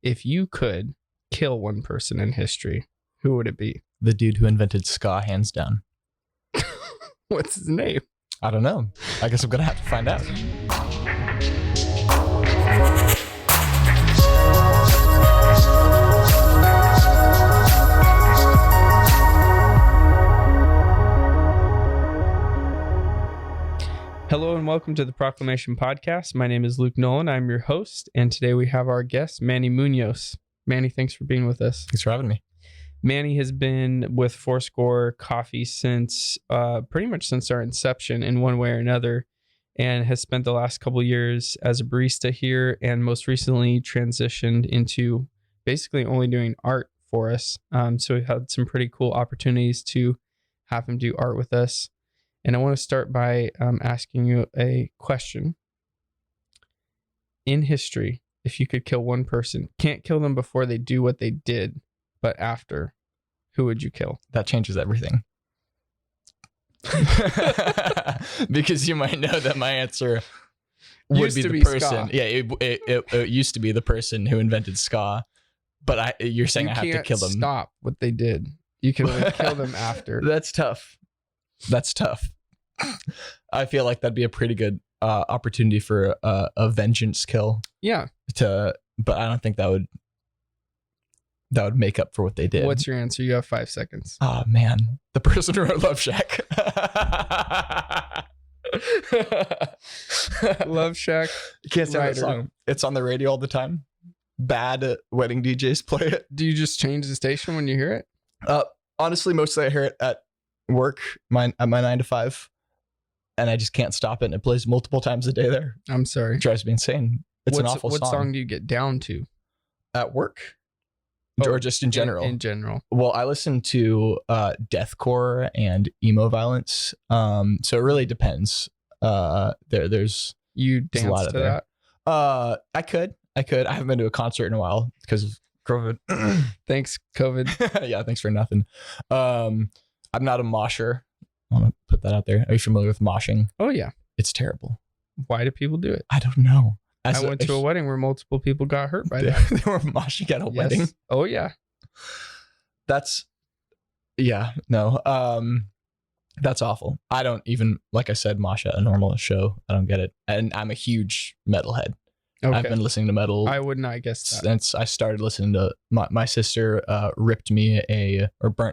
If you could kill one person in history, who would it be? The dude who invented ska, hands down. What's his name? I don't know. I guess I'm going to have to find out. Hello and welcome to the Proclamation Podcast. My name is Luke Nolan. I'm your host, and today we have our guest, Manny Muños. Manny, thanks for being with us. Thanks for having me. Manny has been with Fourscore Coffee since pretty much since our inception in one way or another, and has spent the last couple of years as a barista here, and most recently transitioned into basically only doing art for us. So we've had some pretty cool opportunities to have him do art with us. And I want to start by asking you a question. In history, if you could kill one person, can't kill them before they do what they did, but after, who would you kill? That changes everything. Because you might know that my answer would be the person. Ska. Yeah, it used to be the person who invented ska. But you're saying I have to kill them. Stop what they did. You can only kill them after. That's tough. I feel like that'd be a pretty good opportunity for a vengeance kill. Yeah. But I don't think that would make up for what they did. What's your answer? You have 5 seconds. Oh man, the person who wrote Love Shack. Love Shack. You can't say that song. It's on the radio all the time. Bad wedding DJs play it. Do you just change the station when you hear it? Honestly, mostly I hear it at work, at my 9 to 5. And I just can't stop it. And it plays multiple times a day there. I'm sorry. It drives me insane. It's an awful song. What song do you get down to? At work? Or just in general? In general. Well, I listen to deathcore and emo violence. So it really depends. There's You dance a lot of to there. that? I could. I haven't been to a concert in a while because of COVID. Thanks, COVID. Yeah, thanks for nothing. I'm not a mosher. I want to put that out there. Are you familiar with moshing? Oh, yeah. It's terrible. Why do people do it? I don't know. I went to a wedding where multiple people got hurt by that. They were moshing at a wedding? Oh, yeah. That's awful. I don't even, like I said, mosh at a normal show. I don't get it. And I'm a huge metalhead. Okay. I've been listening to metal. I would not guess that. Since I started listening to, my sister burnt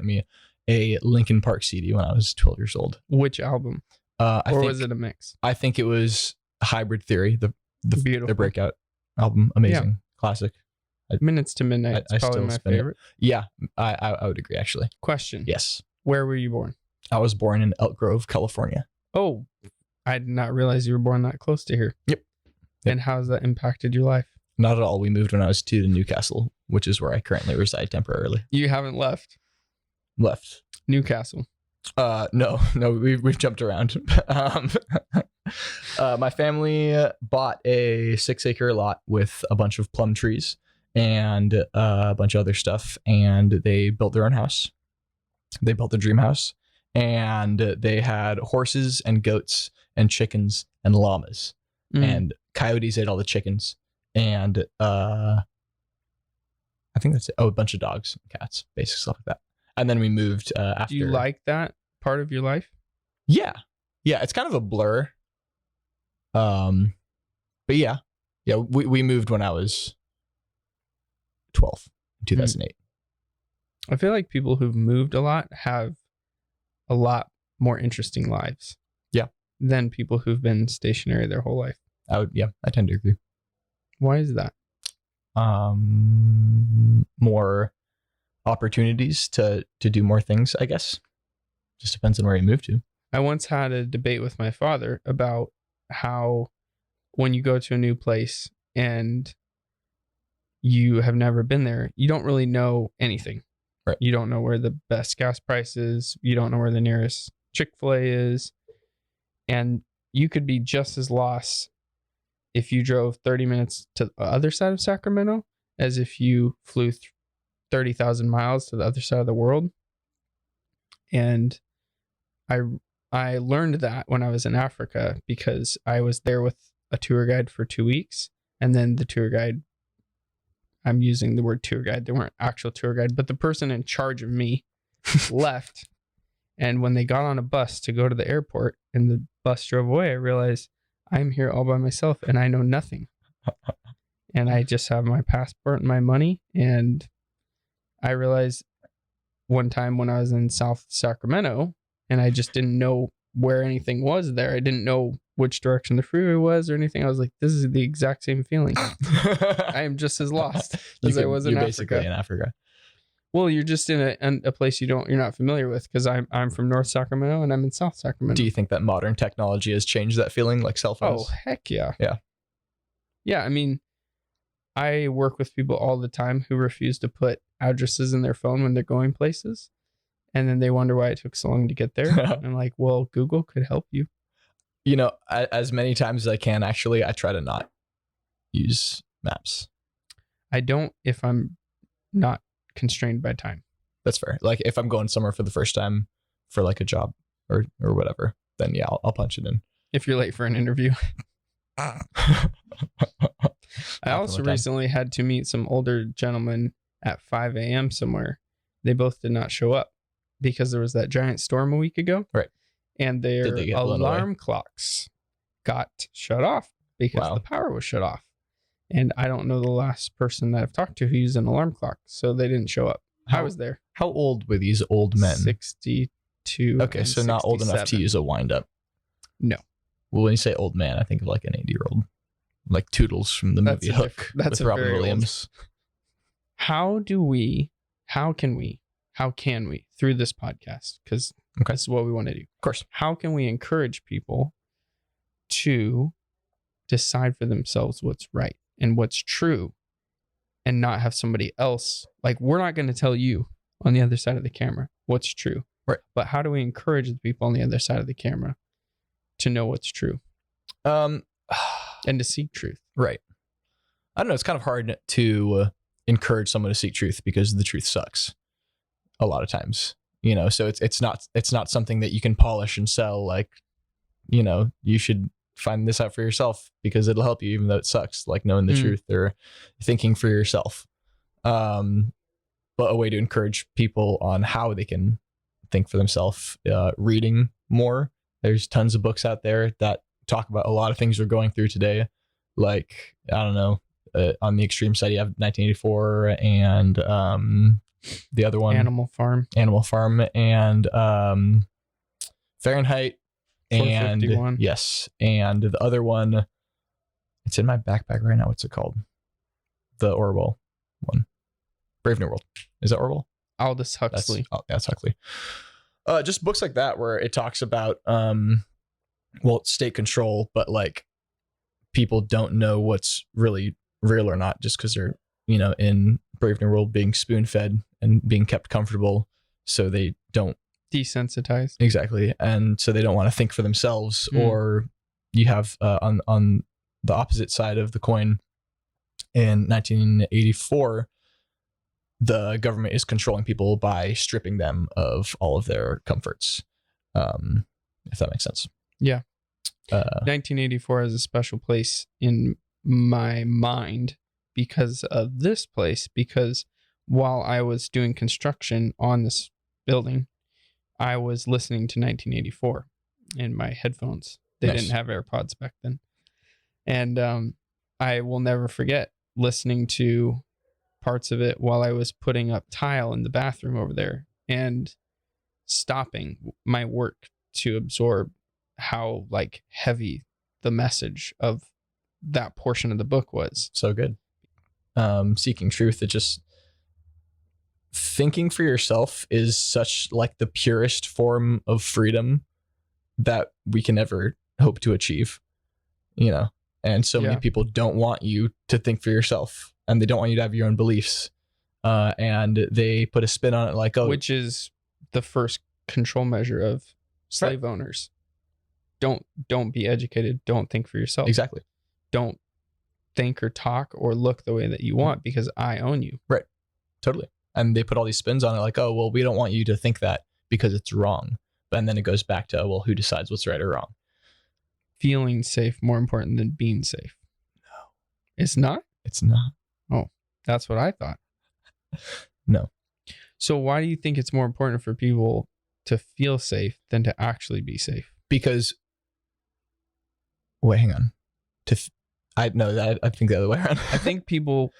me a Linkin Park CD when I was 12 years old. Which album? Was it a mix? I think it was Hybrid Theory, the Beautiful. their breakout album. Amazing. Classic. Minutes to Midnight. It's probably my favorite. Yeah, I would agree, actually. Question. Yes. Where were you born? I was born in Elk Grove, California. Oh, I did not realize you were born that close to here. Yep. And how has that impacted your life? Not at all. We moved when I was 2 to Newcastle, which is where I currently reside temporarily. You haven't left? Left. Newcastle. No, we've jumped around. My family bought a 6-acre lot with a bunch of plum trees and a bunch of other stuff, and they built their own house. They built the dream house, and they had horses and goats and chickens and llamas, and coyotes ate all the chickens, and I think that's it. Oh, a bunch of dogs and cats, basic stuff like that. And then we moved after. Do you like that part of your life? Yeah. It's kind of a blur. But yeah, we moved when I was 12 in 2008. I feel like people who've moved a lot have a lot more interesting lives. Yeah. Than people who've been stationary their whole life. I tend to agree. Why is that? More opportunities to do more things, I guess. Just depends on where you move to. I once had a debate with my father about how when you go to a new place and you have never been there, you don't really know anything. Right. You don't know where the best gas price is. You don't know where the nearest Chick-fil-A is. And you could be just as lost if you drove 30 minutes to the other side of Sacramento as if you flew 30,000 miles to the other side of the world. And I learned that when I was in Africa because I was there with a tour guide for 2 weeks, and then the tour guide I'm using the word tour guide. They weren't actual tour guide, but the person in charge of me left. And when they got on a bus to go to the airport and the bus drove away, I realized I'm here all by myself and I know nothing. And I just have my passport and my money. And I realized one time when I was in South Sacramento and I just didn't know where anything was there. I didn't know which direction the freeway was or anything. I was like, this is the exact same feeling. I am just as lost as I was in Africa. Basically in Africa. Well, you're just in a place you're not familiar with, because I'm from North Sacramento and I'm in South Sacramento. Do you think that modern technology has changed that feeling, like cell phones? Oh, heck yeah. Yeah. Yeah, I mean, I work with people all the time who refuse to put addresses in their phone when they're going places. And then they wonder why it took so long to get there. And I'm like, well, Google could help you. You know, as many times as I can, actually, I try to not use maps. I don't if I'm not constrained by time. That's fair. Like if I'm going somewhere for the first time for like a job or whatever, then yeah, I'll punch it in. If you're late for an interview. I also recently had to meet some older gentlemen at 5 a.m. somewhere. They both did not show up because there was that giant storm a week ago. Right. And their alarm clocks got shut off because the power was shut off. And I don't know the last person that I've talked to who used an alarm clock, so they didn't show up. I was there. How old were these old men? 62. Okay, so not old enough to use a wind-up. No. Well, when you say old man, I think of like an 80-year-old, like Toodles from the movie Hook with Robin Williams. How can we, through this podcast, because this is what we want to do. Of course. How can we encourage people to decide for themselves what's right and what's true and not have somebody else, like, we're not going to tell you on the other side of the camera what's true. Right. But how do we encourage the people on the other side of the camera to know what's true? And to seek truth. Right. I don't know. It's kind of hard to encourage someone to seek truth because the truth sucks a lot of times, you know, so it's not something that you can polish and sell. Like, you know, you should find this out for yourself because it'll help you, even though it sucks, like knowing the truth or thinking for yourself. But a way to encourage people on how they can think for themselves, reading more. There's tons of books out there that talk about a lot of things we're going through today. Like, I don't know, on the extreme side, you have 1984 and the other one, Animal Farm, and Fahrenheit. And yes, and the other one, it's in my backpack right now. What's it called? The Orwell one, Brave New World. Is that Orwell? Aldous Huxley. That's Huxley. Just books like that where it talks about state control, but like people don't know what's really real or not just because they're, you know, in Brave New World being spoon fed and being kept comfortable, so they don't desensitized. Exactly. And so they don't want to think for themselves. Or you have on the opposite side of the coin, in 1984, the government is controlling people by stripping them of all of their comforts, if that makes sense. Yeah. 1984 has a special place in my mind because of this place, because while I was doing construction on this building, I was listening to 1984 in my headphones. They didn't have AirPods back then. And I will never forget listening to parts of it while I was putting up tile in the bathroom over there and stopping my work to absorb how like heavy the message of that portion of the book was. So good. Seeking truth, it just thinking for yourself is such like the purest form of freedom that we can ever hope to achieve, you know. And so many people don't want you to think for yourself, and they don't want you to have your own beliefs, and they put a spin on it like, oh, which is the first control measure of slave owners. Don't be educated, don't think for yourself. Exactly. Don't think or talk or look the way that you want because I own you. Right. Totally. And they put all these spins on it like, oh, well, we don't want you to think that because it's wrong. And then it goes back to, well, who decides what's right or wrong? Feeling safe more important than being safe. No. It's not? It's not. Oh. That's what I thought. No. So why do you think it's more important for people to feel safe than to actually be safe? Because, wait, hang on. I think the other way around. I think people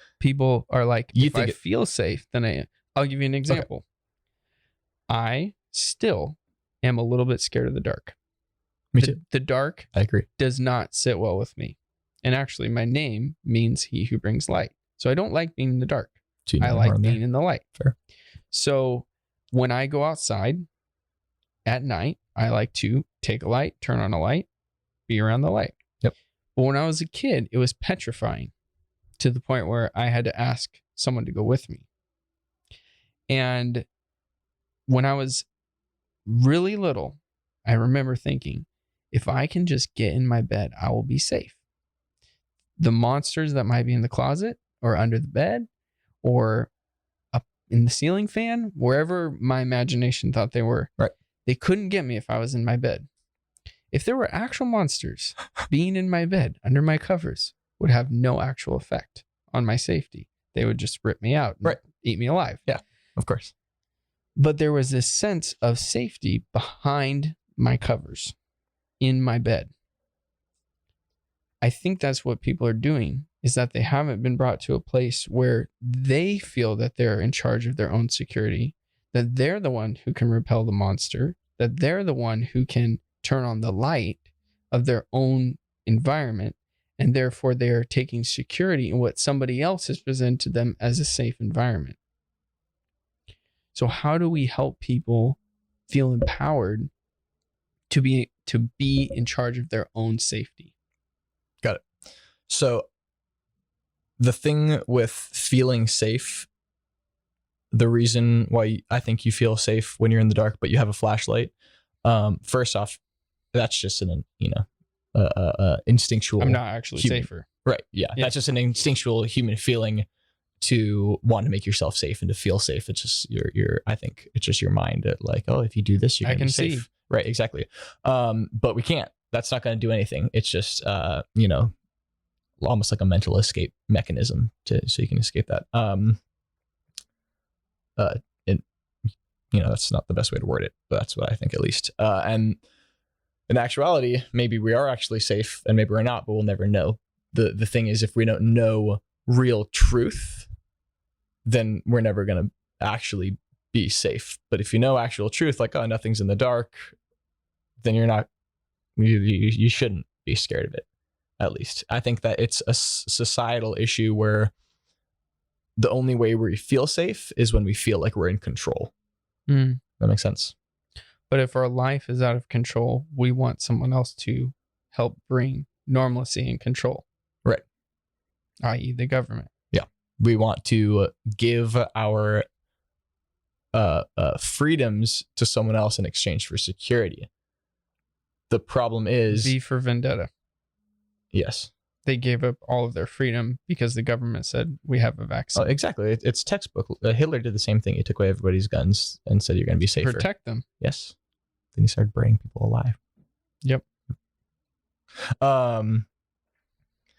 are like, if I feel safe, then I'll give you an example. Okay. I still am a little bit scared of the dark. Me too. The dark, I agree, does not sit well with me. And actually, my name means he who brings light. So I don't like being in the dark. I like being in the light. Fair. So when I go outside at night, I like to take a light, turn on a light, be around the light. Yep. But when I was a kid, it was petrifying to the point where I had to ask someone to go with me. And when I was really little, I remember thinking, if I can just get in my bed, I will be safe. The monsters that might be in the closet or under the bed or up in the ceiling fan, wherever my imagination thought they were, right, they couldn't get me if I was in my bed. If there were actual monsters, being in my bed under my covers would have no actual effect on my safety. They would just rip me out and eat me alive. Yeah, of course. But there was this sense of safety behind my covers in my bed. I think that's what people are doing, is that they haven't been brought to a place where they feel that they're in charge of their own security, that they're the one who can repel the monster, that they're the one who can turn on the light of their own environment, and therefore they're taking security in what somebody else has presented to them as a safe environment. So how do we help people feel empowered to be in charge of their own safety? Got it. So the thing with feeling safe, the reason why I think you feel safe when you're in the dark, but you have a flashlight, first off, that's just an, instinctual. I'm not actually safer. Right. Yeah. That's just an instinctual human feeling to want to make yourself safe and to feel safe. It's just I think it's just your mind that like, oh, if you do this, you're going to be safe. See. Right. Exactly. But we can't. That's not going to do anything. It's just, almost like a mental escape mechanism so you can escape that. That's not the best way to word it, but that's what I think at least. And in actuality, maybe we are actually safe and maybe we're not, but we'll never know. The thing is, if we don't know real truth, then we're never going to actually be safe. But if you know actual truth, like, oh, nothing's in the dark, then you shouldn't be scared of it. At least I think that it's a societal issue where the only way we feel safe is when we feel like we're in control. That makes sense. But if our life is out of control, we want someone else to help bring normalcy and control. Right. I.e. the government. Yeah. We want to give our freedoms to someone else in exchange for security. The problem is V for vendetta. Yes. They gave up all of their freedom because the government said we have a vaccine. Oh, exactly. It's textbook. Hitler did the same thing. He took away everybody's guns and said you're going to be safer. Protect them. Yes. Then he started burning people alive. Yep.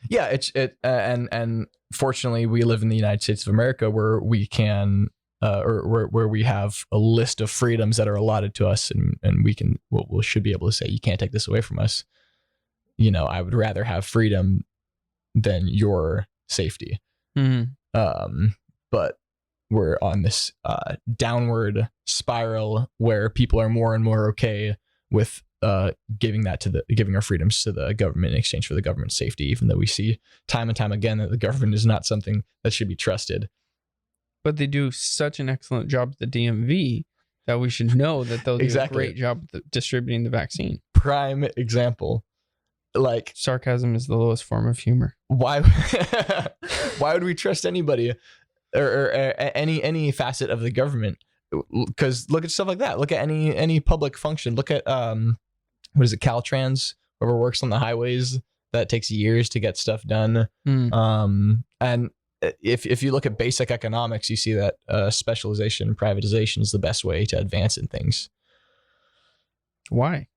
Yeah. And fortunately, we live in the United States of America where we can, where we have a list of freedoms that are allotted to us, and we can, we should be able to say, you can't take this away from us. I would rather have freedom than your safety. Mm-hmm. But we're on this downward spiral where people are more and more okay with giving our freedoms to the government in exchange for the government's safety, even though we see time and time again that the government is not something that should be trusted. But they do such an excellent job at the DMV that we should know that they'll do a great job distributing the vaccine. Prime example. Like, sarcasm is the lowest form of humor. Why would we trust anybody or any facet of the government? Because look at stuff like that. Look at any public function. Look at what is it, Caltrans, whoever works on the highways, that takes years to get stuff done. And if you look at basic economics, you see that specialization and privatization is the best way to advance in things. Why?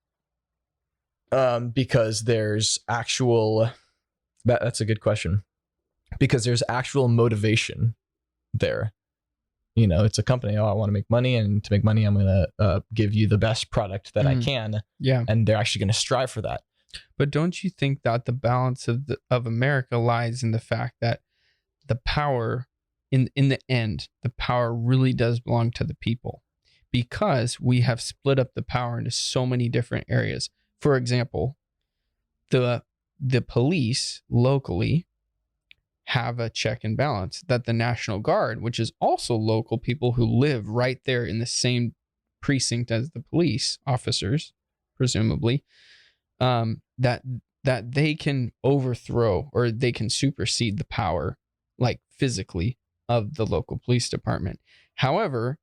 Because there's actual, that's a good question. Because there's actual motivation there. You know, it's a company. Oh, I want to make money, and to make money, I'm going to give you the best product that I can. Yeah. And they're actually going to strive for that. But don't you think that the balance of America lies in the fact that the power, in the end, the power really does belong to the people, because we have split up the power into so many different areas. For example, the police locally have a check and balance that the National Guard, which is also local people who live right there in the same precinct as the police officers, presumably, that they can overthrow or they can supersede the power, like physically, of the local police department. However,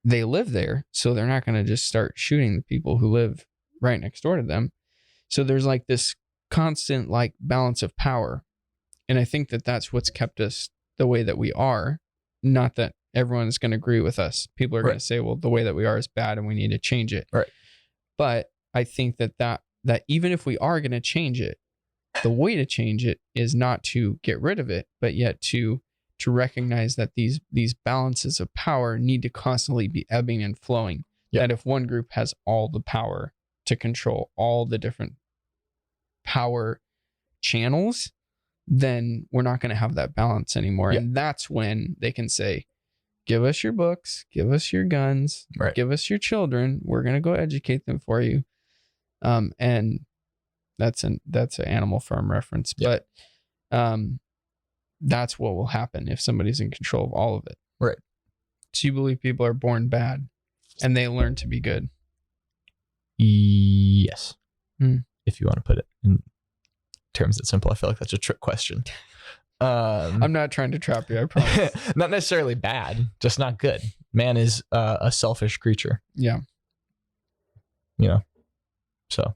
they live there, so they're not going to just start shooting the people who live right next door to them. So there's like this constant like balance of power. And I think that that's what's kept us the way that we are. Not that everyone is going to agree with us. People are going to say, well, the way that we are is bad and we need to change it. Right. But I think that even if we are going to change it, the way to change it is not to get rid of it, but yet to recognize that these balances of power need to constantly be ebbing and flowing. That if one group has all the power to control all the different power channels, then we're not going to have that balance anymore. And that's when they can say, give us your books, give us your guns, give us your children. We're going to go educate them for you. And that's an Animal Farm reference, but that's what will happen if somebody's in control of all of it. Right. So you believe people are born bad and they learn to be good? Yes. If you want to put it in terms that simple. I feel like that's a trick question. I'm not trying to trap you, I promise. Not necessarily bad, just not good. Man is a selfish creature. Yeah. You know, so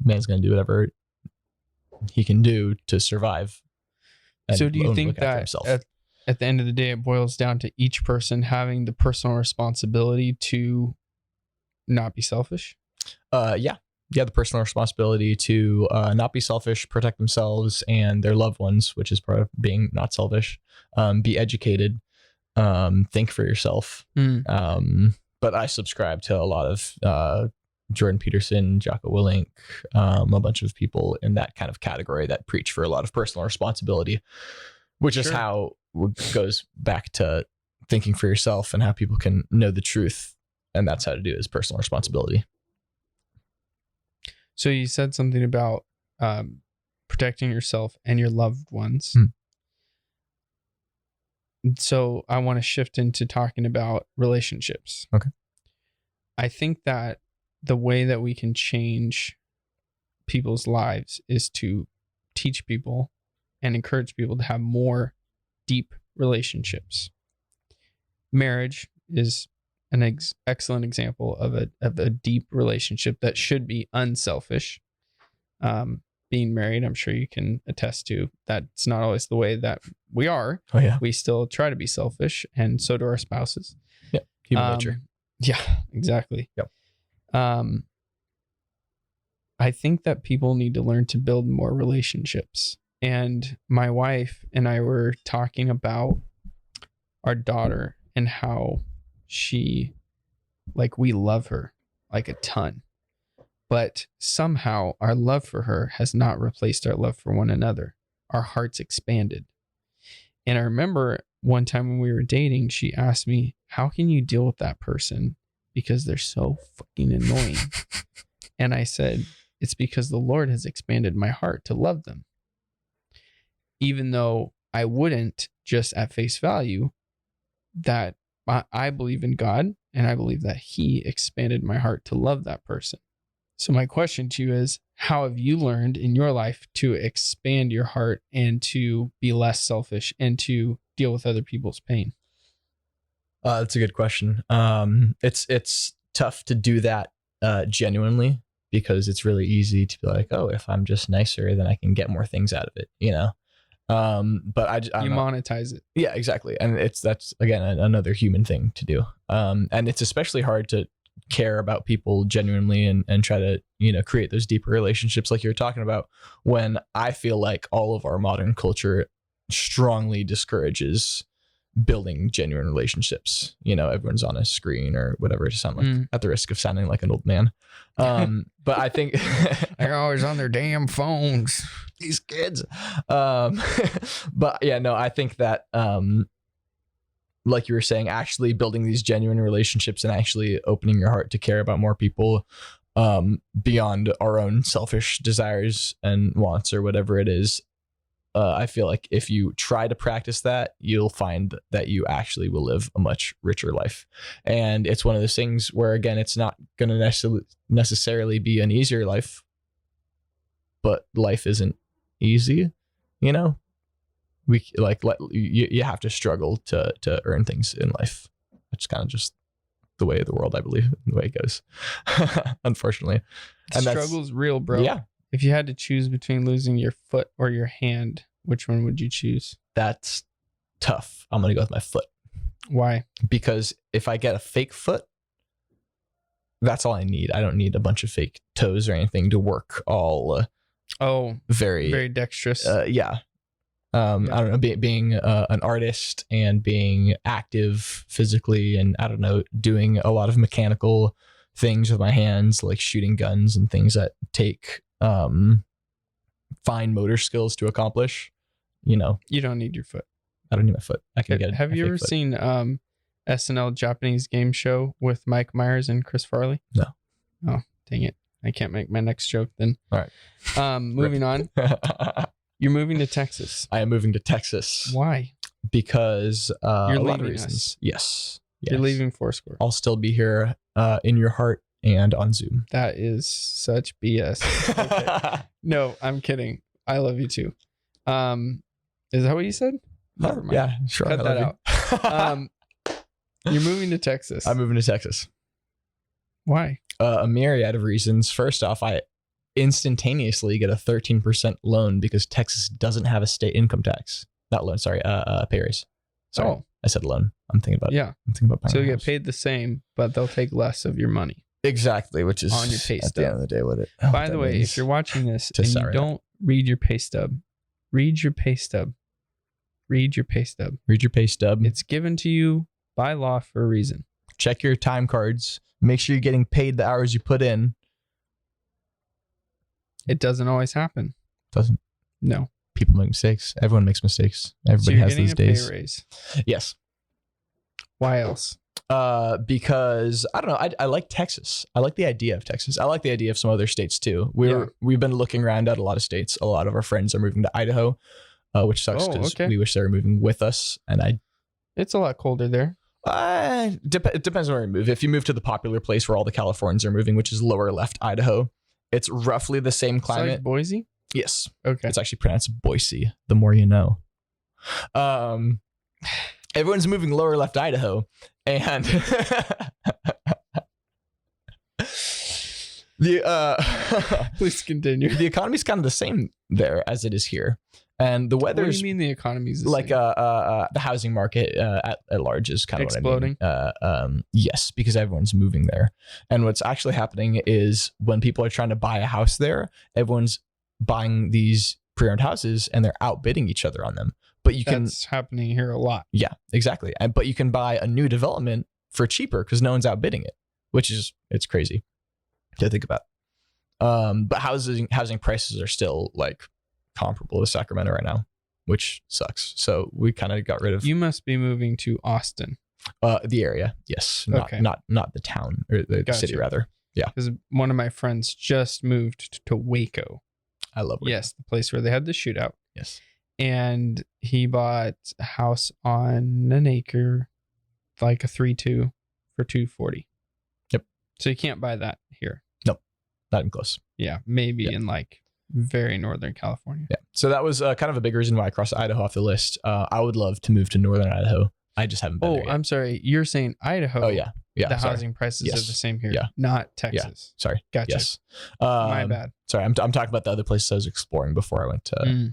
man's going to do whatever he can do to survive. So do you think that at the end of the day, it boils down to each person having the personal responsibility to not be selfish? Yeah. The personal responsibility to not be selfish, protect themselves and their loved ones, which is part of being not selfish. Be educated, think for yourself. But I subscribe to a lot of Jordan Peterson, Jocko Willink, a bunch of people in that kind of category that preach for a lot of personal responsibility, which is how it goes back to thinking for yourself and how people can know the truth. And that's how to do it, is personal responsibility. So you said something about protecting yourself and your loved ones. So I want to shift into talking about relationships. Okay. I think that the way that we can change people's lives is to teach people and encourage people to have more deep relationships. Marriage is an excellent example of a deep relationship that should be unselfish. Being married, I'm sure you can attest to that's not always the way that we are. Oh yeah. We still try to be selfish, and so do our spouses. Yeah. Human nature. Yeah, exactly. Yep. I think that people need to learn to build more relationships. And my wife and I were talking about our daughter and how we love her like a ton, but somehow our love for her has not replaced our love for one another. Our hearts expanded. And I remember one time when we were dating, she asked me, how can you deal with that person? Because they're so fucking annoying. And I said, it's because the Lord has expanded my heart to love them. Even though I wouldn't just at face value, that I believe in God, and I believe that He expanded my heart to love that person. So my question to you is, how have you learned in your life to expand your heart and to be less selfish and to deal with other people's pain? That's a good question. It's tough to do that genuinely, because it's really easy to be like, oh, if I'm just nicer, then I can get more things out of it, you know? But I monetize it. Yeah, exactly. And that's again, another human thing to do. And it's especially hard to care about people genuinely and try to, you know, create those deeper relationships like you're talking about, when I feel like all of our modern culture strongly discourages building genuine relationships. Everyone's on a screen or whatever to sound like, at the risk of sounding like an old man. But I think they're always on their damn phones. These kids. But yeah, no, I think that, like you were saying, actually building these genuine relationships and actually opening your heart to care about more people, beyond our own selfish desires and wants or whatever it is. I feel like if you try to practice that, you'll find that you actually will live a much richer life. And it's one of those things where, again, it's not going to necessarily be an easier life, but life isn't easy. You have to struggle to earn things in life. It's kind of just the way of the world, I believe, the way it goes. Unfortunately, and struggle's real, bro. Yeah. If you had to choose between losing your foot or your hand, which one would you choose? That's tough. I'm going to go with my foot. Why? Because if I get a fake foot, that's all I need. I don't need a bunch of fake toes or anything to work all very dexterous. Yeah. I don't know, being an artist and being active physically, and I don't know, doing a lot of mechanical things with my hands, like shooting guns and things that take fine motor skills to accomplish. You don't need your foot. I don't need my foot. I can get. Have you ever seen SNL Japanese game show with Mike Myers and Chris Farley? No. Oh, dang it! I can't make my next joke then. All right. Moving on. You're moving to Texas. I am moving to Texas. Why? Because you're a lot of leaving reasons. us. Yes. You're leaving Foursquare. I'll still be here in your heart and on Zoom. That is such BS. Okay. No, I'm kidding. I love you too. Is that what you said? Never mind. Yeah, sure. Cut that out. You're moving to Texas. I'm moving to Texas. Why? A myriad of reasons. First off, I instantaneously get a 13% loan because Texas doesn't have a state income tax. Not loan, sorry, pay raise. Sorry, I said loan. I'm thinking about so you get paid the same, but they'll take less of your money. Exactly, which is on your pay stub. At the end of the day, what it. By the way, if you're watching this and you don't read your pay stub, read your pay stub. Read your pay stub. Read your pay stub. It's given to you by law for a reason. Check your time cards. Make sure you're getting paid the hours you put in. It doesn't always happen. Doesn't. No. People make mistakes. Everyone makes mistakes. Everybody has these days. Pay raise. Yes. Why else? Because I don't know. I like Texas. I like the idea of Texas. I like the idea of some other states too. We've been looking around at a lot of states. A lot of our friends are moving to Idaho, which sucks because we wish they were moving with us. And it's a lot colder there. It depends on where you move. If you move to the popular place where all the Californians are moving, which is lower left Idaho, it's roughly the same climate. Like Boise? Yes. Okay. It's actually pronounced Boise. The more you know. Everyone's moving lower left Idaho, and please continue. The economy's kind of the same there as it is here, and the weather. What do you mean the economy's the like same? The housing market at large is kind of exploding? What I mean. Yes, because everyone's moving there, and what's actually happening is when people are trying to buy a house there, everyone's buying these pre-owned houses, and they're outbidding each other on them. But that's happening here a lot. Yeah, exactly. But you can buy a new development for cheaper because no one's outbidding it, it's crazy to think about. But housing prices are still like comparable to Sacramento right now, which sucks. So we kind of got rid of. You must be moving to Austin. The area, yes, not the town or the city rather. Yeah, because one of my friends just moved to Waco. I love Waco. Yes, the place where they had the shootout. Yes. And he bought a house on an acre, like a 3-2 for $240. Yep. So you can't buy that here. Nope. Not even close. Yeah. Maybe in like very Northern California. Yeah. So that was kind of a big reason why I crossed Idaho off the list. I would love to move to Northern Idaho. I just haven't been there yet. I'm sorry. You're saying Idaho. Oh, yeah. Yeah. The housing prices are the same here. Yeah. Not Texas. Yeah. Sorry. Gotcha. Yes. My bad. Sorry. I'm talking about the other places I was exploring before I went to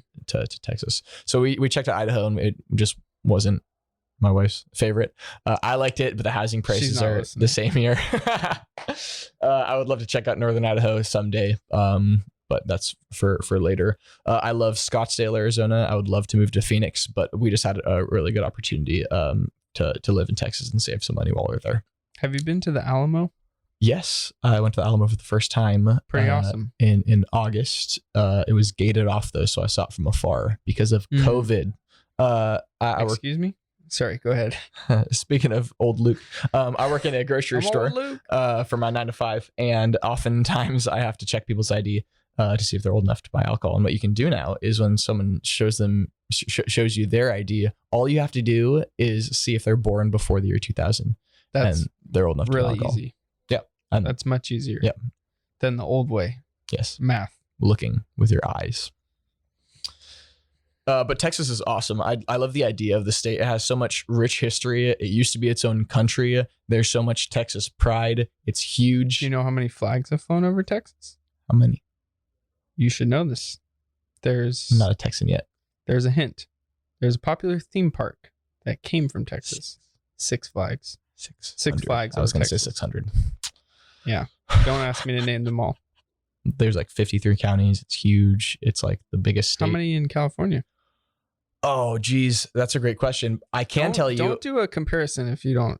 Texas. So we checked out Idaho, and it just wasn't my wife's favorite. I liked it, but the housing prices are the same here. I would love to check out Northern Idaho someday. but that's for later. I love Scottsdale, Arizona. I would love to move to Phoenix, but we just had a really good opportunity to live in Texas and save some money while we were there. Have you been to the Alamo? Yes, I went to the Alamo for the first time. Pretty awesome. In August. It was gated off though, so I saw it from afar because of COVID. Excuse me? Sorry, go ahead. Speaking of old Luke, I work in a grocery store for my 9 to 5, and oftentimes I have to check people's ID to see if they're old enough to buy alcohol. And what you can do now is when someone shows you their ID, all you have to do is see if they're born before the year 2000. That's and they're old enough to buy alcohol. Easy. Yeah. That's much easier. Yeah. Than the old way. Yes. Math. Looking with your eyes. But Texas is awesome. I love the idea of the state. It has so much rich history. It used to be its own country. There's so much Texas pride. It's huge. Do you know how many flags have flown over Texas? How many? You should know this. I'm not a Texan yet. There's a hint. There's a popular theme park that came from Texas. Six Flags. Six Flags. I was going to say 600. Yeah. Don't ask me to name them all. There's like 53 counties. It's huge. It's like the biggest state. How many in California? Oh, geez. That's a great question. I can tell you. Don't do a comparison if you don't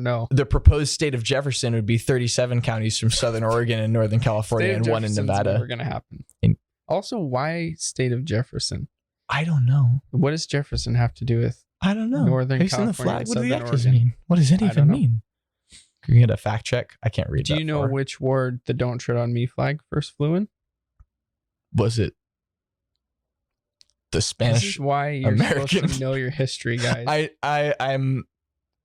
know. The proposed state of Jefferson would be 37 counties from Southern Oregon and Northern California and one in Nevada. Never going to happen. Also, why state of Jefferson? I don't know. What does Jefferson have to do with? I don't know. Northern California. The flag? What do the X's Oregon? mean? What does it even mean? Can you get a fact check? I can't read. Do you know which ward the "Don't Tread on Me" flag first flew in? Was it the Spanish? This is why you're supposed to know your history, guys. I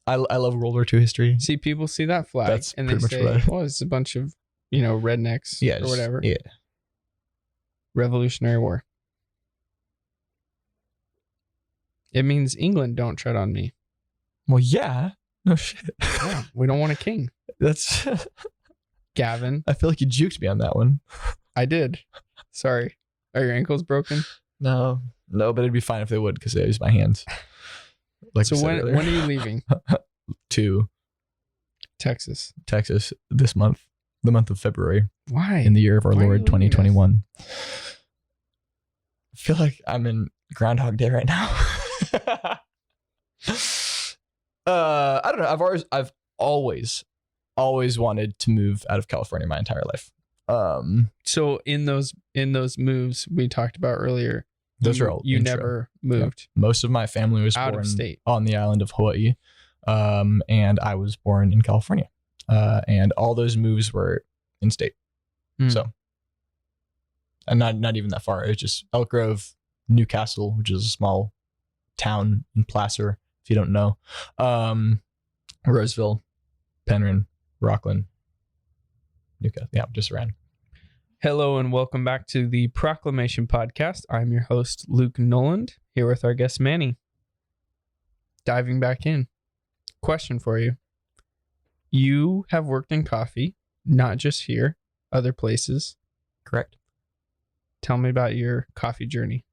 love World War II history. See, people see that flag and they say, "Oh, it's a bunch of rednecks or whatever." Yeah. Revolutionary War. It means England don't tread on me. Well, yeah. No shit. Yeah, we don't want a king. That's Gavin. I feel like you juked me on that one. I did. Sorry. Are your ankles broken? No, but it'd be fine if they would because I use my hands. Like so when are you leaving? To Texas this month, the month of February. Why? In the year of our Lord 2021. I feel like I'm in Groundhog Day right now. I don't know. I've always wanted to move out of California my entire life. So in those moves we talked about earlier, those are all you never moved. Yeah. Most of my family was out born of state on the island of Hawaii, and I was born in California, and all those moves were in state. So, and not even that far. It was just Elk Grove, Newcastle, which is a small town in Placer, if you don't know, Roseville, Penryn, Rockland, Newcastle. Yeah, just around. Hello and welcome back to the Proclamation Podcast. I'm your host, Luke Noland, here with our guest, Manny. Diving back in. Question for you. You have worked in coffee, not just here, other places. Correct. Tell me about your coffee journey.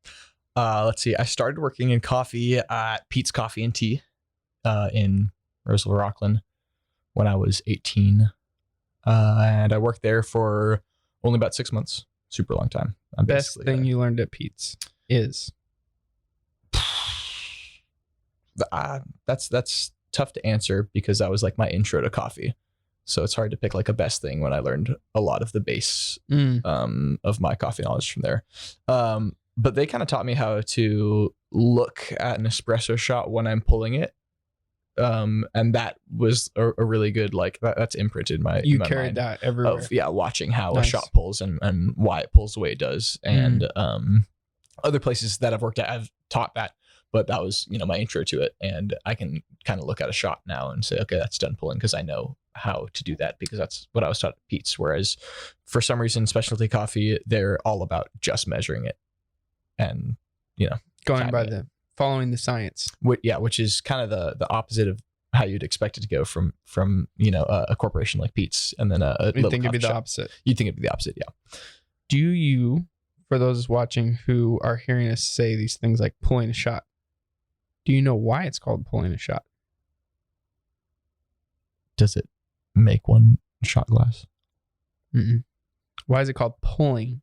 Let's see. I started working in coffee at Pete's Coffee and Tea in Roseville, Rockland when I was 18. And I worked there for only about 6 months. Super long time. Best thing you learned at Pete's is? That's tough to answer because that was like my intro to coffee. So it's hard to pick like a best thing when I learned a lot of the base of my coffee knowledge from there. But they kind of taught me how to look at an espresso shot when I'm pulling it. And that was a really good, like that's imprinted my carried that everywhere of watching how a shot pulls and why it pulls the way it does. And other places that I've worked at have taught that, but that was my intro to it. And I can kind of look at a shot now and say, okay, that's done pulling because I know how to do that because that's what I was taught at Pete's. Whereas for some reason specialty coffee, they're all about just measuring it and going by following the science, which is kind of the opposite of how you'd expect it to go from a corporation like Pete's, and then you'd think it'd be the opposite. You'd think it'd be the opposite, yeah. Do you, for those watching who are hearing us say these things like pulling a shot, do you know why it's called pulling a shot? Does it make one shot glass? Mm-mm. Why is it called pulling?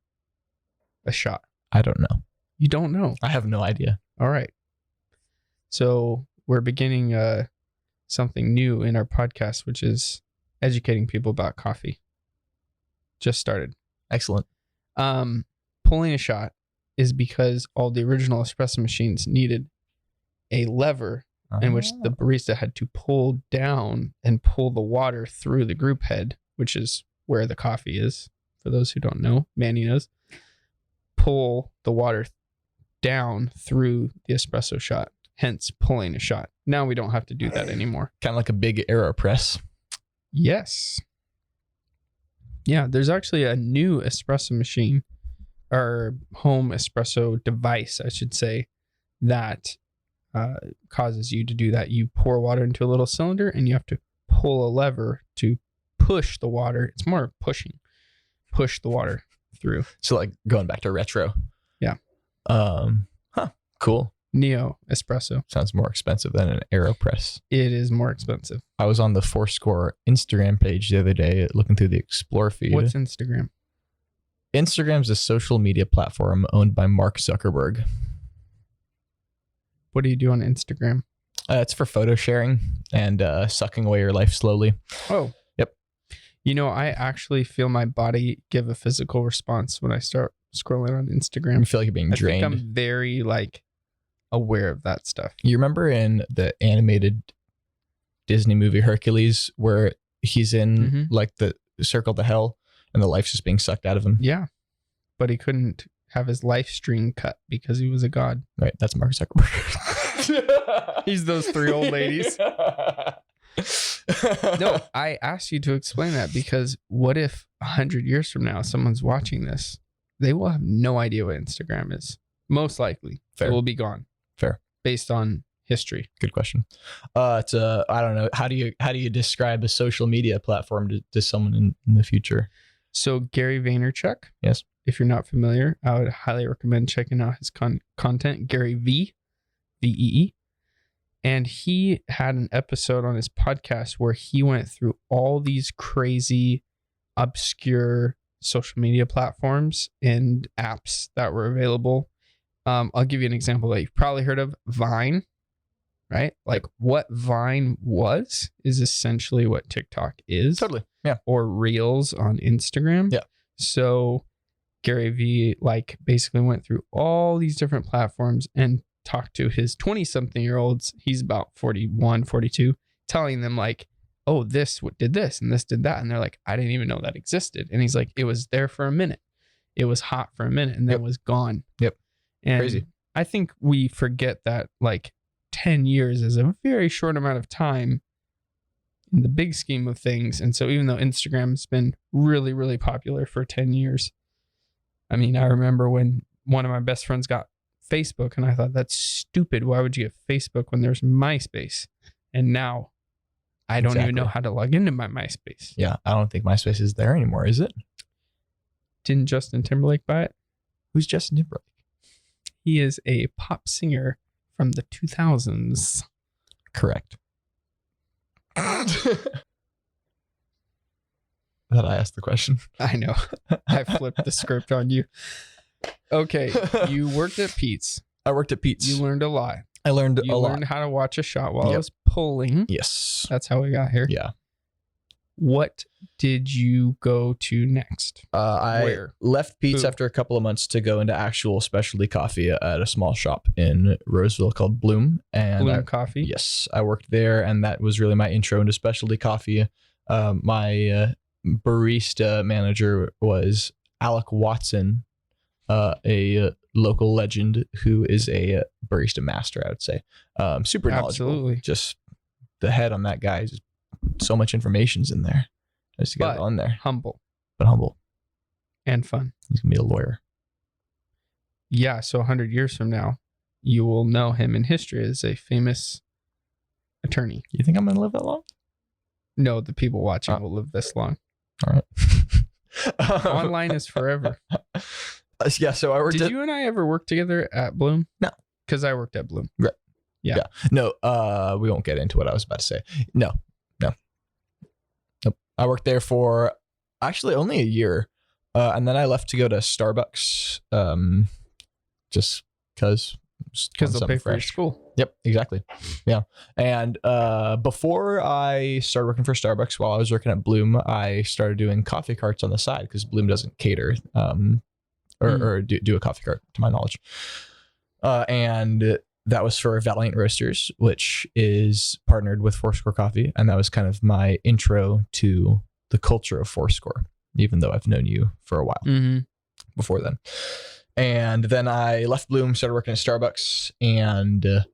a shot? I don't know. You don't know. I have no idea. All right. So we're beginning something new in our podcast, which is educating people about coffee. Just started. Excellent. Pulling a shot is because all the original espresso machines needed a lever in which the barista had to pull down and pull the water through the group head, which is where the coffee is. For those who don't know, Manny knows. Pull the water down through the espresso shot, hence pulling a shot. Now we don't have to do that anymore. Kind of like a big AeroPress. Yes. Yeah, there's actually a new espresso machine, or home espresso device, I should say, that causes you to do that. You pour water into a little cylinder and you have to pull a lever to push the water. It's more push the water through. So like going back to retro. Yeah. Cool. Neo espresso. Sounds more expensive than an AeroPress. It is more expensive. I was on the Foursquare Instagram page the other day looking through the Explore feed. What's Instagram? Instagram's a social media platform owned by Mark Zuckerberg. What do you do on Instagram? It's for photo sharing and sucking away your life slowly. Oh. Yep. You know, I actually feel my body give a physical response when I start scrolling on Instagram. I feel like you're being drained. I think I'm very aware of that stuff. You remember in the animated Disney movie Hercules where he's in like the circle to hell and the life's just being sucked out of him? Yeah. But he couldn't have his life string cut because he was a god. Right. That's Mark Zuckerberg. He's those three old ladies. No, I asked you to explain that because what if 100 years from now someone's watching this? They will have no idea what Instagram is. Most likely. Fair. It will be gone. Fair. Based on history. Good question. It's I don't know. How do you describe a social media platform to someone in the future? So Gary Vaynerchuk. Yes. If you're not familiar, I would highly recommend checking out his content. Gary V-E-E. And he had an episode on his podcast where he went through all these crazy, obscure social media platforms and apps that were available. I'll give you an example that you've probably heard of, Vine, right? Like what Vine was is essentially what TikTok is. Totally. Yeah. Or Reels on Instagram. Yeah. So Gary V basically went through all these different platforms and talked to his 20-something-year-olds. He's about 41, 42, telling them oh, this did this and this did that. And they're like, I didn't even know that existed. And he's like, it was there for a minute. It was hot for a minute and then it was gone. Yep. And crazy. I think we forget that 10 years is a very short amount of time in the big scheme of things. And so even though Instagram's been really, really popular for 10 years, I mean, I remember when one of my best friends got Facebook and I thought, that's stupid. Why would you get Facebook when there's MySpace? And now I don't even know how to log into my MySpace. Yeah, I don't think MySpace is there anymore, is it? Didn't Justin Timberlake buy it? Who's Justin Timberlake? He is a pop singer from the 2000s. Correct. That I asked the question. I know. I flipped the script on you. Okay, you worked at Pete's. I worked at Pete's. You learned a lot. I learned You a lot. learned how to watch a shot while I was pulling. Yes. That's how we got here. Yeah. What did you go to next? I left Pete's after a couple of months to go into actual specialty coffee at a small shop in Roseville called Bloom. And Bloom Coffee? Yes. I worked there, and that was really my intro into specialty coffee. My barista manager was Alec Watson, a local legend who is a barista master, I would say. Super knowledgeable. Absolutely. Just the head on that guy. Just so much information's in there. Just to get it on there. Humble. But humble. And fun. He's going to be a lawyer. Yeah, so 100 years from now, you will know him in history as a famous attorney. You think I'm going to live that long? No, the people watching will live this long. All right. Online is forever. Yeah, so I worked Did you and I ever work together at Bloom? No. Because I worked at Bloom. Right. Yeah. No, we won't get into what I was about to say. No. Nope. I worked there for actually only a year. And then I left to go to Starbucks, just because they'll pay for your school. Yep, exactly. Yeah. And before I started working for Starbucks, while I was working at Bloom, I started doing coffee carts on the side because Bloom doesn't cater or do a coffee cart, to my knowledge. And that was for Valiant Roasters, which is partnered with Fourscore Coffee. And that was kind of my intro to the culture of Fourscore, even though I've known you for a while before then. And then I left Bloom, started working at Starbucks. And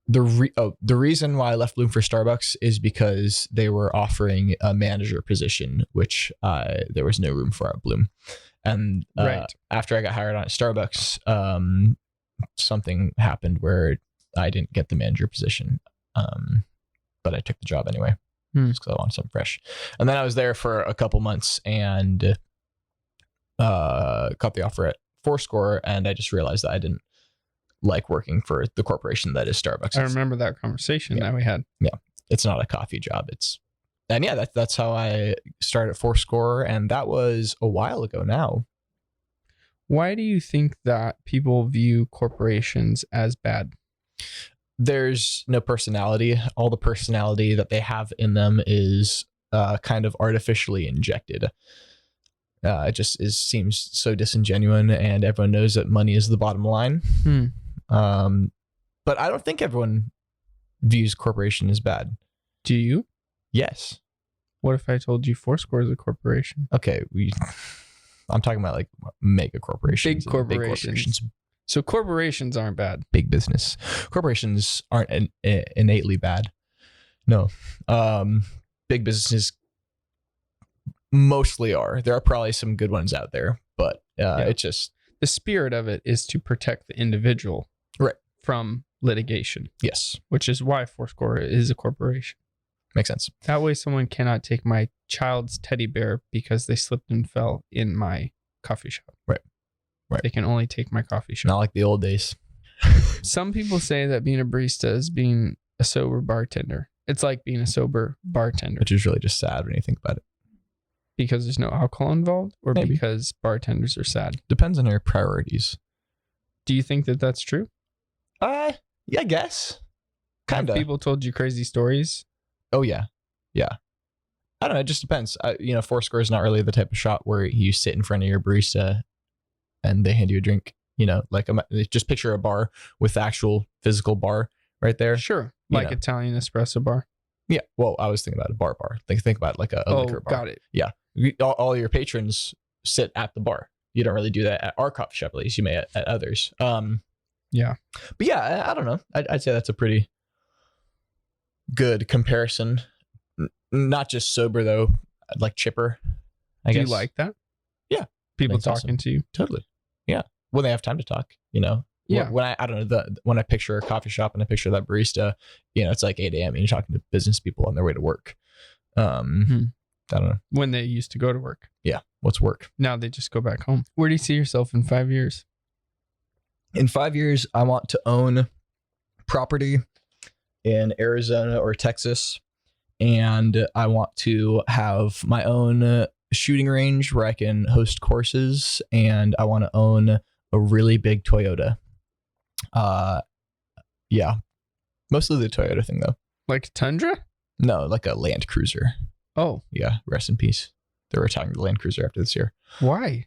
the reason why I left Bloom for Starbucks is because they were offering a manager position, which there was no room for at Bloom. And after I got hired on at Starbucks, something happened where I didn't get the manager position, but I took the job anyway just because I wanted something fresh. And then I was there for a couple months and got the offer at Fourscore, and I just realized that I didn't like working for the corporation that is Starbucks. I remember that conversation that we had. Yeah, it's not a coffee job. That's how I started at Fourscore, and that was a while ago now. Why do you think that people view corporations as bad? There's no personality. All the personality that they have in them is kind of artificially injected. It just seems so disingenuous, and everyone knows that money is the bottom line. But I don't think everyone views corporation as bad. Do you? Yes. What if I told you Fourscore is a corporation? Okay, I'm talking about like mega corporations. Big corporations. So corporations aren't bad. Big business. Corporations aren't innately bad. No. Big businesses mostly are. There are probably some good ones out there, but it's just... The spirit of it is to protect the individual from litigation. Yes. Which is why Fourscore is a corporation. Makes sense. That way someone cannot take my child's teddy bear because they slipped and fell in my coffee shop. Right. They can only take my coffee shop. Not like the old days. Some people say that being a barista is being a sober bartender. It's like being a sober bartender. Which is really just sad when you think about it. Because there's no alcohol involved, or Maybe. Because bartenders are sad? Depends on your priorities. Do you think that that's true? Yeah, I guess. Kind of. Have people told you crazy stories? Oh, yeah. Yeah. I don't know. It just depends. Fourscore is not really the type of shop where you sit in front of your barista and they hand you a drink. Like just picture a bar with the actual physical bar right there. Sure. Like Italian espresso bar. Yeah. Well, I was thinking about a bar. Think about like a liquor bar. Got it. Yeah. All your patrons sit at the bar. You don't really do that at our coffee shop, at least. You may at others. Yeah. But yeah, I don't know. I'd say that's a pretty good comparison. Not just sober, though. Like chipper, I guess. Do you like that? Yeah. People talking to you? Totally. Yeah. When they have time to talk, Yeah. When I don't know, when I picture a coffee shop and I picture that barista, it's like 8 a.m. and you're talking to business people on their way to work. I don't know. When they used to go to work. Yeah. What's work? Now they just go back home. Where do you see yourself in 5 years? In 5 years, I want to own property in Arizona or Texas. And I want to have my own shooting range where I can host courses. And I want to own a really big Toyota. Yeah. Mostly the Toyota thing, though. Like a Tundra? No, like a Land Cruiser. Oh. Yeah. Rest in peace. They're retiring the Land Cruiser after this year. Why?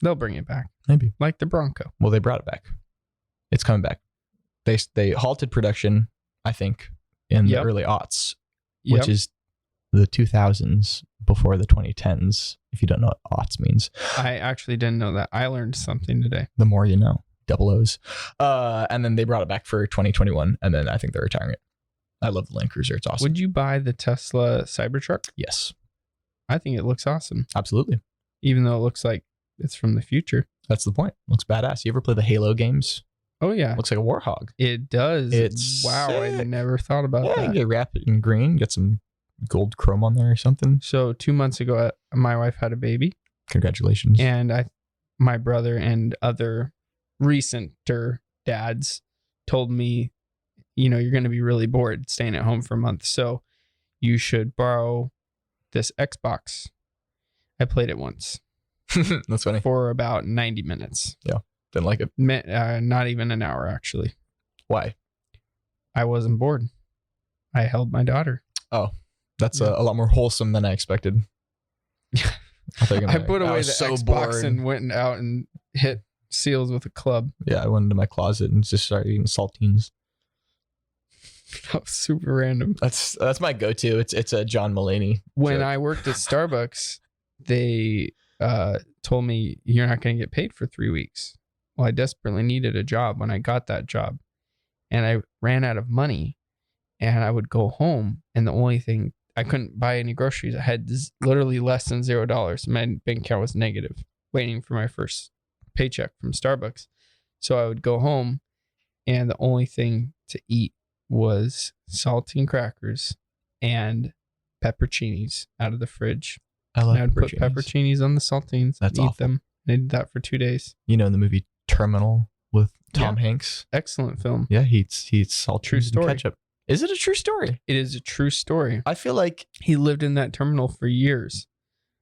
They'll bring it back. Maybe. Like the Bronco. Well, they brought it back. It's coming back. They halted production, I think, in the early aughts, which is the 2000s before the 2010s, if you don't know what aughts means. I actually didn't know that. I learned something today. The more you know. Double O's. And then they brought it back for 2021, and then I think they're retiring it. I love the Land Cruiser. It's awesome. Would you buy the Tesla Cybertruck? Yes. I think it looks awesome. Absolutely. Even though it looks like it's from the future. That's the point. Looks badass. You ever play the Halo games? Oh, yeah. Looks like a Warhog. It does. It's wow. sick. I never thought about that. You get wrap it in green, get some gold chrome on there or something. So 2 months ago, my wife had a baby. Congratulations. And my brother and other recenter dads told me, you're going to be really bored staying at home for a month. So you should borrow this Xbox. I played it once That's funny. for about 90 minutes. Didn't like it. Not even an hour, actually. Why? I wasn't bored. I held my daughter. That's a lot more wholesome than I expected. I put away the so Xbox bored. and went out and hit seals with a club. Yeah, I went into my closet and just started eating saltines. That was super random. That's my go-to. It's a John Mulaney When joke. I worked at Starbucks, they told me you're not going to get paid for 3 weeks. Well, I desperately needed a job when I got that job, and I ran out of money, and I would go home, and the only thing I couldn't buy any groceries. I had literally less than $0. My bank account was negative, waiting for my first paycheck from Starbucks. So I would go home, and the only thing to eat was saltine crackers and pepperoncinis out of the fridge. I love And I would put pepperoncinis. pepperoncinis on the saltines That's and eat awful. them. And I did that for 2 days. You know, in the movie Terminal with Tom Yeah. Hanks. Excellent film. Yeah, he eats saltines True and story. ketchup. Is it a true story? It is a true story. I feel like He lived in that terminal for years.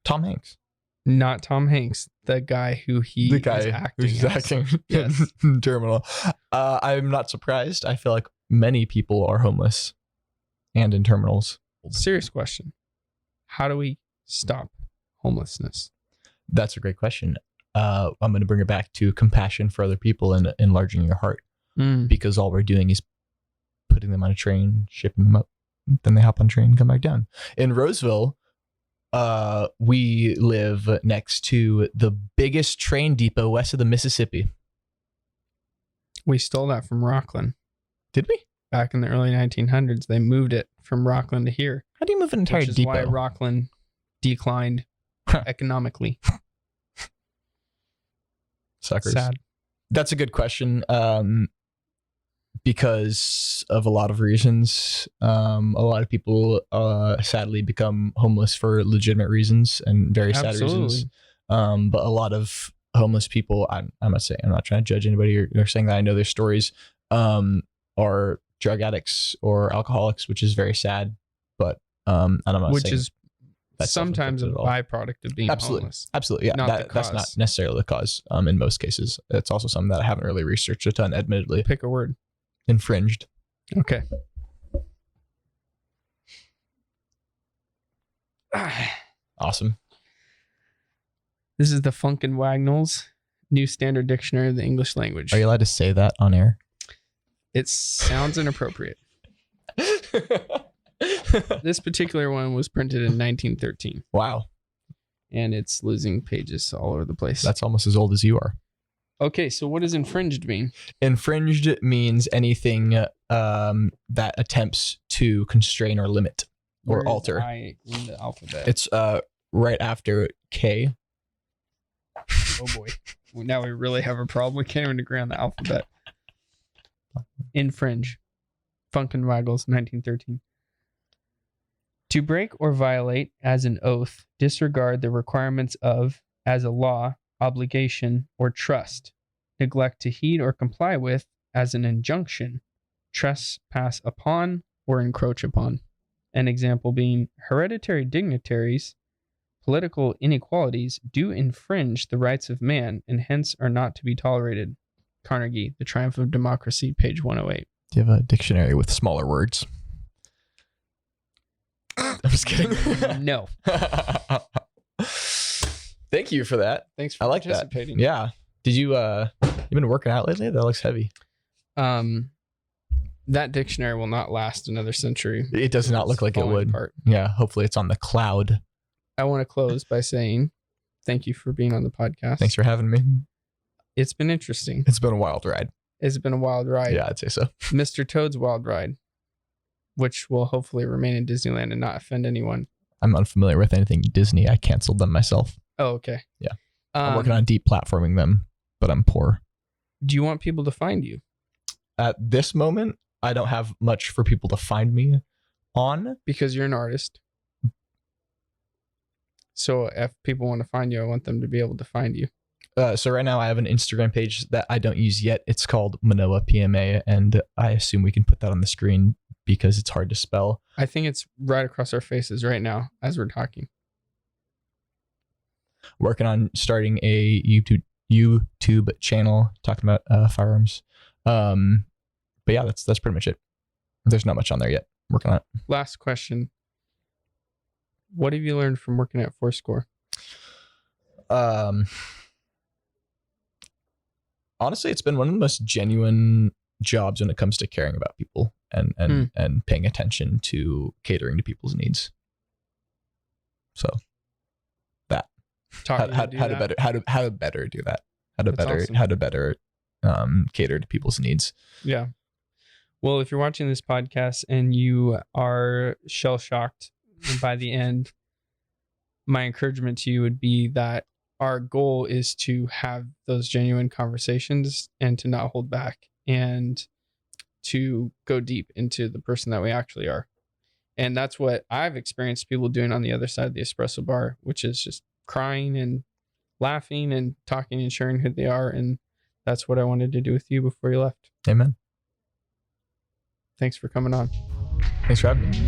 Tom Hanks, Not Tom Hanks, the guy who the is guy acting who's as. acting Yes. in Terminal. I'm not surprised. I feel like many people are homeless and in terminals. Serious question. How do we stop homelessness? That's a great question. I'm going to bring it back to compassion for other people and enlarging your heart, because all we're doing is putting them on a train, shipping them up, then they hop on a train and come back down. In Roseville, we live next to the biggest train depot west of the Mississippi. We stole that from Rockland. Did we? Back in the early 1900s, they moved it from Rockland to here, How do you move an entire which is depot? why Rockland declined economically. Suckers. Sad. That's a good question. Because of a lot of reasons, a lot of people sadly become homeless for legitimate reasons and very sad reasons. But a lot of homeless people, I'm not trying to judge anybody or saying that I know their stories, are drug addicts or alcoholics, which is very sad. But I'm not Which saying is that's sometimes a self-inflicted at all. byproduct of being homeless. Absolutely, yeah. Not the That's not cause. necessarily the cause. In most cases, it's also something that I haven't really researched a ton. Admittedly, Pick a word. infringed. Okay. Awesome. This is the Funkin' Wagnalls New Standard Dictionary of the English Language. Are you allowed to say that on air? It sounds inappropriate. This particular one was printed in 1913, Wow, and it's losing pages all over the place. that's almost as old as you are. Okay, so what does infringed mean? Infringed means anything that attempts to constrain or limit or Where is alter. I in the alphabet? It's right after K. Oh boy. Well, now we really have a problem. We can't even agree on the alphabet. Infringe. Funkin' Waggles, 1913. To break or violate as an oath, disregard the requirements of, as a law, obligation, or trust, neglect to heed or comply with as an injunction, trespass upon, or encroach upon. An example being hereditary dignitaries, political inequalities do infringe the rights of man and hence are not to be tolerated. Carnegie, The Triumph of Democracy, page 108. Do you have a dictionary with smaller words? I'm just kidding. No. Thank you for that. Thanks for I like that. participating. Yeah. Did you you been working out lately? That looks heavy. That dictionary will not last another century. It does not It's look like it falling would. apart. Yeah. Hopefully it's on the cloud. I want to close by saying thank you for being on the podcast. Thanks for having me. It's been interesting. It's been a wild ride. It's been a wild ride. Yeah, I'd say so. Mr. Toad's wild ride, which will hopefully remain in Disneyland and not offend anyone. I'm unfamiliar with anything Disney. I canceled them myself. Oh, okay. Yeah. I'm working on deplatforming them, but I'm poor. Do you want people to find you? At this moment, I don't have much for people to find me on. Because you're an artist. So if people want to find you, I want them to be able to find you. So right now I have an Instagram page that I don't use yet. It's called Manoa PMA, and I assume we can put that on the screen because it's hard to spell. I think it's right across our faces right now as we're talking. working on starting a YouTube channel talking about firearms. But yeah, that's pretty much it. There's not much on there yet. Working on it. Last question. What have you learned from working at Fourscore? Honestly, it's been one of the most genuine jobs when it comes to caring about people and paying attention to catering to people's needs. So that how to better do that. How to better cater to people's needs. Yeah. Well, if you're watching this podcast and you are shell shocked by the end, my encouragement to you would be that our goal is to have those genuine conversations and to not hold back and to go deep into the person that we actually are. And that's what I've experienced people doing on the other side of the espresso bar, which is just crying and laughing and talking and sharing who they are. And that's what I wanted to do with you before you left. Amen. Thanks for coming on. Thanks for having me.